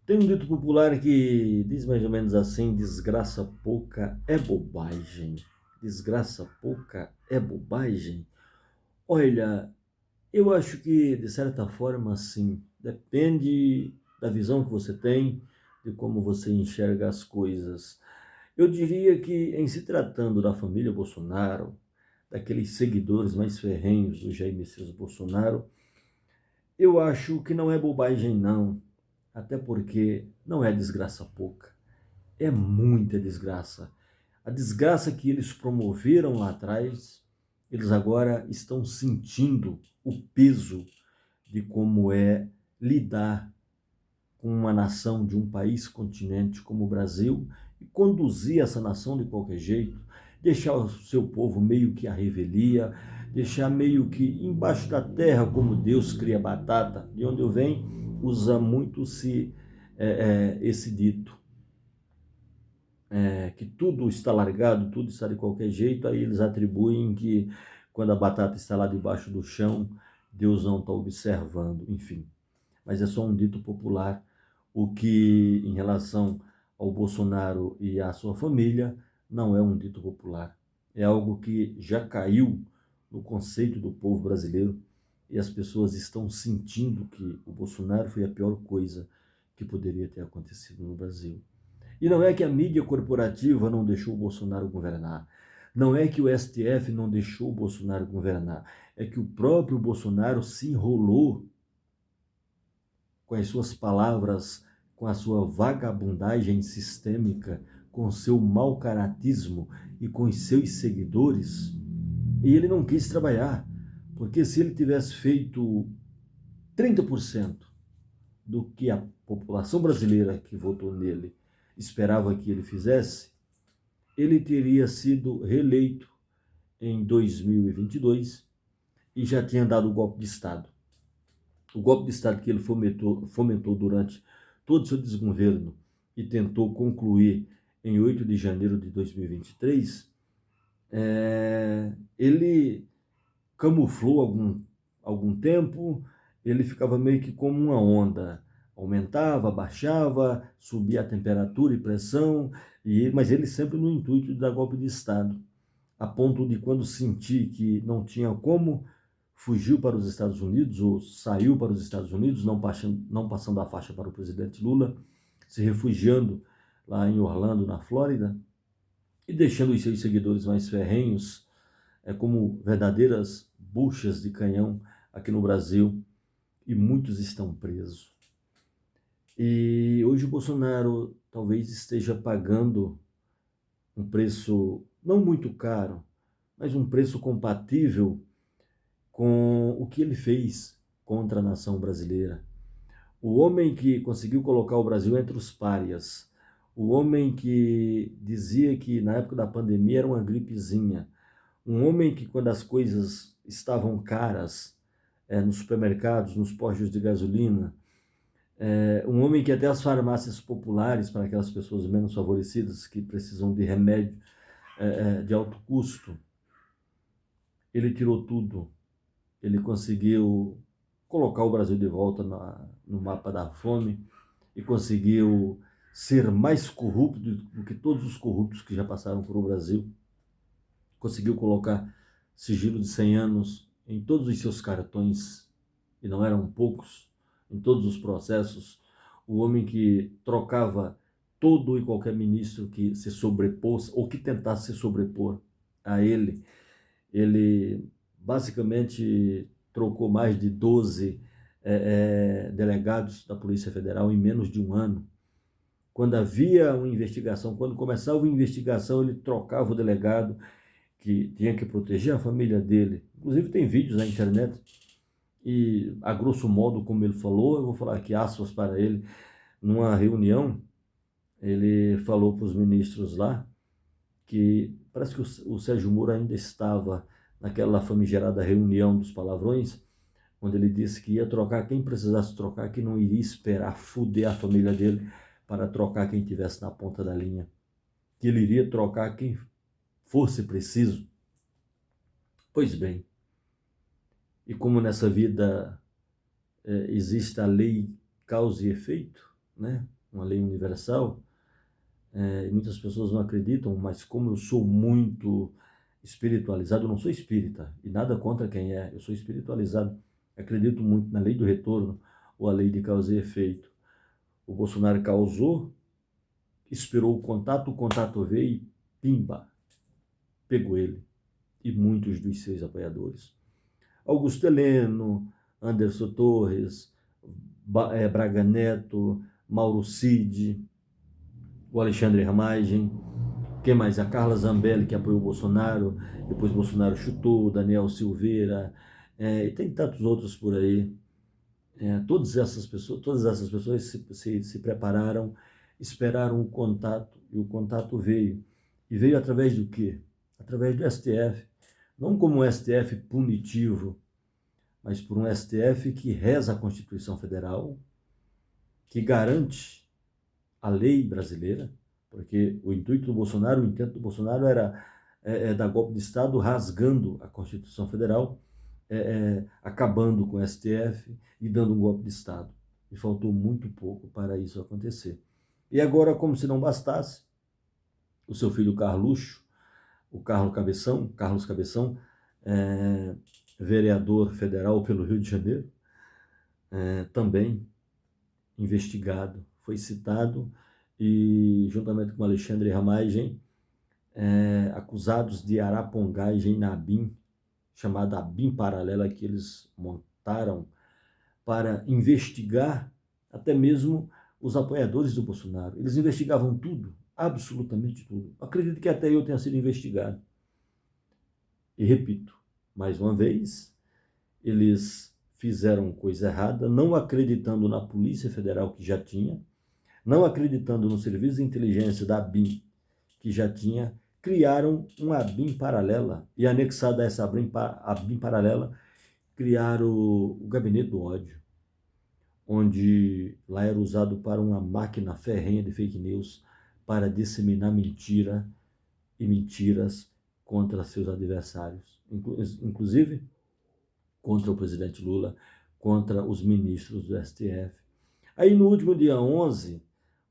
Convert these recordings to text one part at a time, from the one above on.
Tem um dito popular que diz mais ou menos assim: desgraça pouca é bobagem. Desgraça pouca é bobagem. Olha, eu acho que de certa forma sim. Depende da visão que você tem, de como você enxerga as coisas. Eu diria que, em se tratando da família Bolsonaro, daqueles seguidores mais ferrenhos do Jair Messias Bolsonaro, eu acho que não é bobagem, não. Até porque não é desgraça pouca, é muita desgraça. A desgraça que eles promoveram lá atrás, eles agora estão sentindo o peso de como é lidar com uma nação de um país continente como o Brasil e conduzir essa nação de qualquer jeito, deixar o seu povo meio que à revelia, deixar meio que embaixo da terra, como Deus cria batata. De onde eu venho, usa muito esse dito, que tudo está largado, tudo está de qualquer jeito, aí eles atribuem que quando a batata está lá debaixo do chão, Deus não está observando, enfim. Mas é só um dito popular, o que em relação ao Bolsonaro e à sua família não é um dito popular. É algo que já caiu no conceito do povo brasileiro e as pessoas estão sentindo que o Bolsonaro foi a pior coisa que poderia ter acontecido no Brasil. E não é que a mídia corporativa não deixou o Bolsonaro governar. Não é que o STF não deixou o Bolsonaro governar. É que o próprio Bolsonaro se enrolou com as suas palavras, com a sua vagabundagem sistêmica, com o seu mau caratismo e com os seus seguidores. E ele não quis trabalhar, porque se ele tivesse feito 30% do que a população brasileira que votou nele esperava que ele fizesse, ele teria sido reeleito em 2022 e já tinha dado o golpe de Estado. O golpe de Estado que ele fomentou durante todo o seu desgoverno e tentou concluir em 8 de janeiro de 2023, ele camuflou algum tempo, ele ficava meio que como uma onda, aumentava, baixava, subia a temperatura e pressão, mas ele sempre no intuito de dar golpe de Estado, a ponto de quando sentir que não tinha como, fugiu para os Estados Unidos ou saiu para os Estados Unidos, não passando a faixa para o presidente Lula, se refugiando lá em Orlando, na Flórida, e deixando os seus seguidores mais ferrenhos como verdadeiras buchas de canhão aqui no Brasil, e muitos estão presos. E hoje o Bolsonaro talvez esteja pagando um preço não muito caro, mas um preço compatível com o que ele fez contra a nação brasileira. O homem que conseguiu colocar o Brasil entre os párias, o homem que dizia que na época da pandemia era uma gripezinha, um homem que quando as coisas estavam caras nos supermercados, nos postos de gasolina, um homem que até as farmácias populares para aquelas pessoas menos favorecidas que precisam de remédio de alto custo, ele tirou tudo. Ele conseguiu colocar o Brasil de volta no mapa da fome e conseguiu ser mais corrupto do que todos os corruptos que já passaram por o Brasil. Conseguiu colocar sigilo de 100 anos em todos os seus cartões, e não eram poucos, em todos os processos. O homem que trocava todo e qualquer ministro que se sobrepôs ou que tentasse se sobrepor a ele. Ele basicamente trocou mais de 12 delegados da Polícia Federal em menos de um ano. Quando havia uma investigação, quando começava a investigação, ele trocava o delegado que tinha que proteger a família dele. Inclusive tem vídeos na internet e, a grosso modo, como ele falou, eu vou falar aqui aspas para ele, numa reunião, ele falou para os ministros lá que parece que o Sérgio Moro ainda estava naquela famigerada reunião dos palavrões, onde ele disse que ia trocar quem precisasse trocar, que não iria esperar fuder a família dele para trocar quem estivesse na ponta da linha, que ele iria trocar quem fosse preciso. Pois bem, e como nessa vida existe a lei causa e efeito, né? uma lei universal, e muitas pessoas não acreditam, mas como eu sou muito espiritualizado, eu não sou espírita, e nada contra quem é, eu sou espiritualizado, acredito muito na lei do retorno, ou a lei de causa e efeito. O Bolsonaro causou, esperou o contato veio e pimba, pegou ele e muitos dos seus apoiadores. Augusto Heleno, Anderson Torres, Braga Neto, Mauro Cid, o Alexandre Ramagem, quem mais? A Carla Zambelli, que apoiou o Bolsonaro, depois Bolsonaro chutou, o Daniel Silveira, e tem tantos outros por aí. Todas essas pessoas se prepararam, esperaram o contato, e o contato veio. E veio através do quê? Através do STF. Não como um STF punitivo, mas por um STF que reza a Constituição Federal, que garante a lei brasileira, porque o intuito do Bolsonaro, o intento do Bolsonaro era dar golpe de Estado rasgando a Constituição Federal, acabando com o STF e dando um golpe de Estado. E faltou muito pouco para isso acontecer. E agora, como se não bastasse, o seu filho Carluxo, o Carlos Cabeção, vereador federal pelo Rio de Janeiro, também investigado, foi citado e, juntamente com Alexandre Ramagem, acusados de arapongagem na ABIN, chamada ABIN paralela, que eles montaram para investigar até mesmo os apoiadores do Bolsonaro. Eles investigavam tudo, absolutamente tudo. Acredito que até eu tenha sido investigado. E repito, mais uma vez, eles fizeram coisa errada, não acreditando na Polícia Federal, que já tinha, não acreditando no Serviço de Inteligência da ABIN, que já tinha, criaram uma ABIN paralela, e anexada a essa ABIN paralela, criaram o Gabinete do Ódio, onde lá era usado para uma máquina ferrenha de fake news, para disseminar mentira e mentiras contra seus adversários, inclusive contra o presidente Lula, contra os ministros do STF. Aí no último dia 11,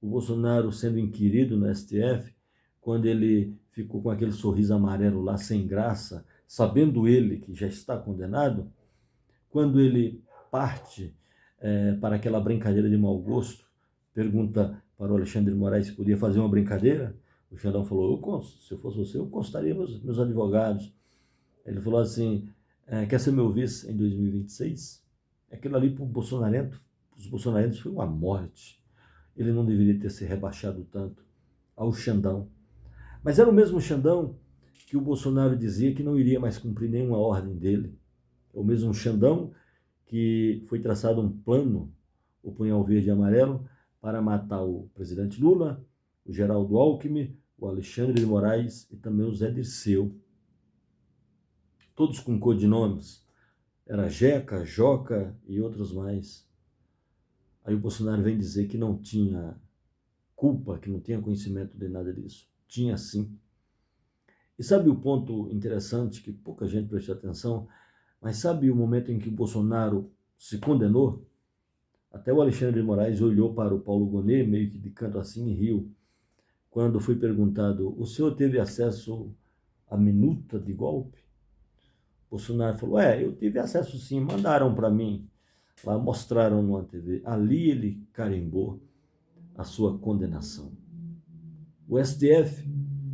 o Bolsonaro sendo inquirido no STF, quando ele ficou com aquele sorriso amarelo lá, sem graça, sabendo ele que já está condenado, quando ele parte para aquela brincadeira de mau gosto, pergunta para o Alexandre de Moraes se podia fazer uma brincadeira, o Xandão falou, se eu fosse você, eu constaria meus advogados. Ele falou assim, quer ser meu vice em 2026? Aquilo ali para os bolsonarentos foi uma morte. Ele não deveria ter se rebaixado tanto ao Xandão. Mas era o mesmo Xandão que o Bolsonaro dizia que não iria mais cumprir nenhuma ordem dele. É o mesmo Xandão que foi traçado um plano, o punhal verde e amarelo, para matar o presidente Lula, o Geraldo Alckmin, o Alexandre de Moraes e também o Zé Dirceu. Todos com codinomes. Era Jeca, Joca e outros mais. Aí o Bolsonaro vem dizer que não tinha culpa, que não tinha conhecimento de nada disso. Tinha sim. E sabe o ponto interessante, que pouca gente prestou atenção, mas sabe o momento em que o Bolsonaro se condenou? Até o Alexandre de Moraes olhou para o Paulo Gonet, meio que de canto assim, e riu. Quando foi perguntado, o senhor teve acesso à minuta de golpe? Bolsonaro falou, eu tive acesso sim, mandaram para mim. Lá mostraram numa TV. Ali ele carimbou a sua condenação. O STF,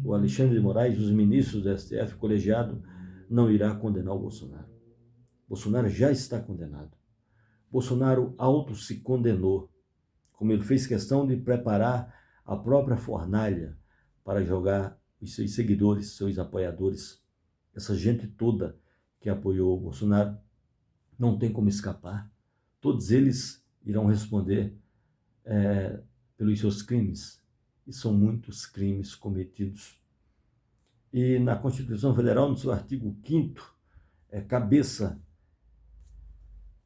o Alexandre de Moraes, os ministros do STF, colegiado, não irá condenar o Bolsonaro. Bolsonaro já está condenado. Bolsonaro auto se condenou, como ele fez questão de preparar a própria fornalha para jogar os seus seguidores, seus apoiadores, essa gente toda que apoiou o Bolsonaro, não tem como escapar. Todos eles irão responder pelos seus crimes. E são muitos crimes cometidos. E na Constituição Federal, no seu artigo 5º, cabeça,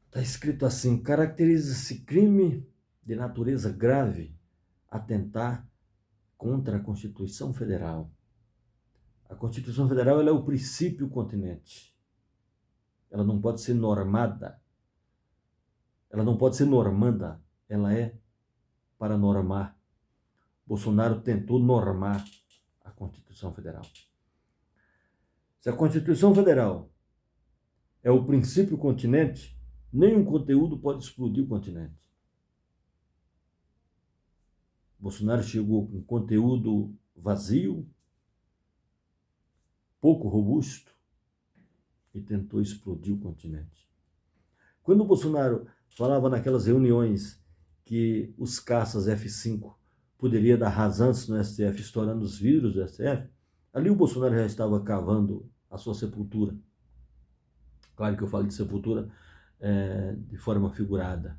está escrito assim, caracteriza-se crime de natureza grave atentar contra a Constituição Federal. A Constituição Federal ela é o princípio continente. Ela não pode ser normada. Ela não pode ser normanda. Ela é para normar. Bolsonaro tentou normar a Constituição Federal. Se a Constituição Federal é o princípio continente, nenhum conteúdo pode explodir o continente. Bolsonaro chegou com conteúdo vazio, pouco robusto, e tentou explodir o continente. Quando o Bolsonaro falava naquelas reuniões que os caças F-5 poderia dar rasantes no STF, estourando os vidros do STF, ali o Bolsonaro já estava cavando a sua sepultura. Claro que eu falo de sepultura de forma figurada,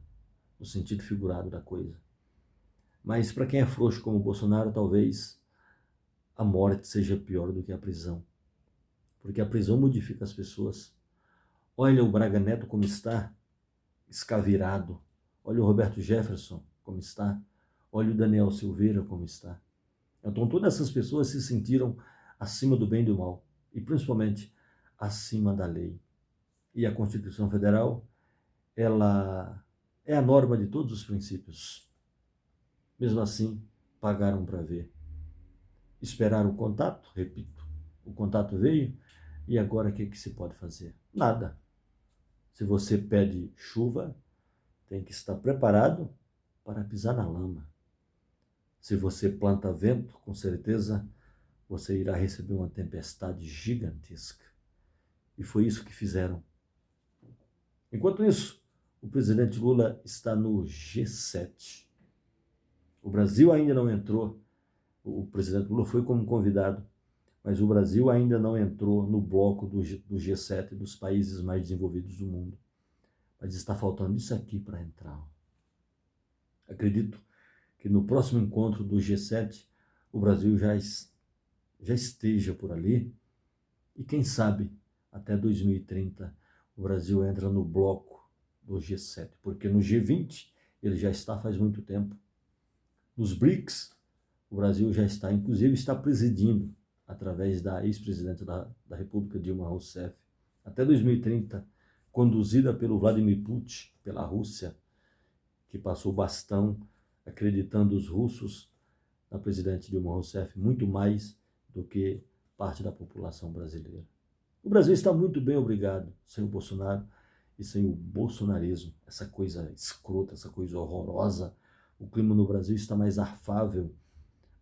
no sentido figurado da coisa. Mas para quem é frouxo como o Bolsonaro, talvez a morte seja pior do que a prisão. Porque a prisão modifica as pessoas. Olha o Braga Neto como está, escavirado. Olha o Roberto Jefferson como está. Olha o Daniel Silveira como está. Então todas essas pessoas se sentiram acima do bem e do mal. E principalmente acima da lei. E a Constituição Federal, ela é a norma de todos os princípios. Mesmo assim, pagaram para ver. Esperaram o contato, repito. O contato veio, e agora o que se pode fazer? Nada. Se você pede chuva, tem que estar preparado para pisar na lama. Se você planta vento, com certeza você irá receber uma tempestade gigantesca. E foi isso que fizeram. Enquanto isso, o presidente Lula está no G7. O Brasil ainda não entrou. O presidente Lula foi como convidado, mas o Brasil ainda não entrou no bloco do G7, dos países mais desenvolvidos do mundo. Mas está faltando isso aqui para entrar. Acredito que no próximo encontro do G7, o Brasil já esteja por ali, e quem sabe, até 2030, o Brasil entra no bloco do G7, porque no G20 ele já está faz muito tempo. Nos BRICS, o Brasil já está, inclusive está presidindo, através da ex-presidente da República, Dilma Rousseff, até 2030, conduzida pelo Vladimir Putin, pela Rússia, que passou o bastão acreditando os russos na presidente Dilma Rousseff muito mais do que parte da população brasileira. O Brasil está muito bem, obrigado, sem o Bolsonaro e sem o bolsonarismo, essa coisa escrota, essa coisa horrorosa. O clima no Brasil está mais afável,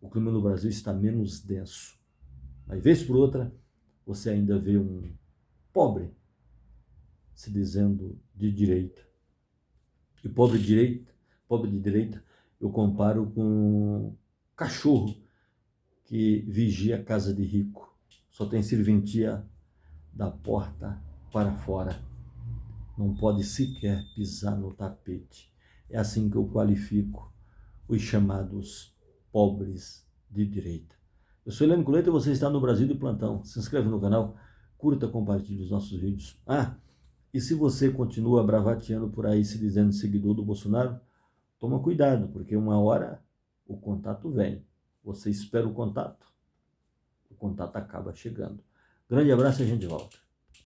o clima no Brasil está menos denso. Mas, vez por outra, você ainda vê um pobre se dizendo de direita. E pobre de direita, eu comparo com cachorro que vigia a casa de rico. Só tem serventia da porta para fora. Não pode sequer pisar no tapete. É assim que eu qualifico os chamados pobres de direita. Eu sou Heleno Coleta e você está no Brasil de Plantão. Se inscreve no canal, curta, compartilhe os nossos vídeos. E se você continua bravateando por aí, se dizendo seguidor do Bolsonaro, toma cuidado, porque uma hora o contato vem. Você espera o contato acaba chegando. Grande abraço e a gente volta.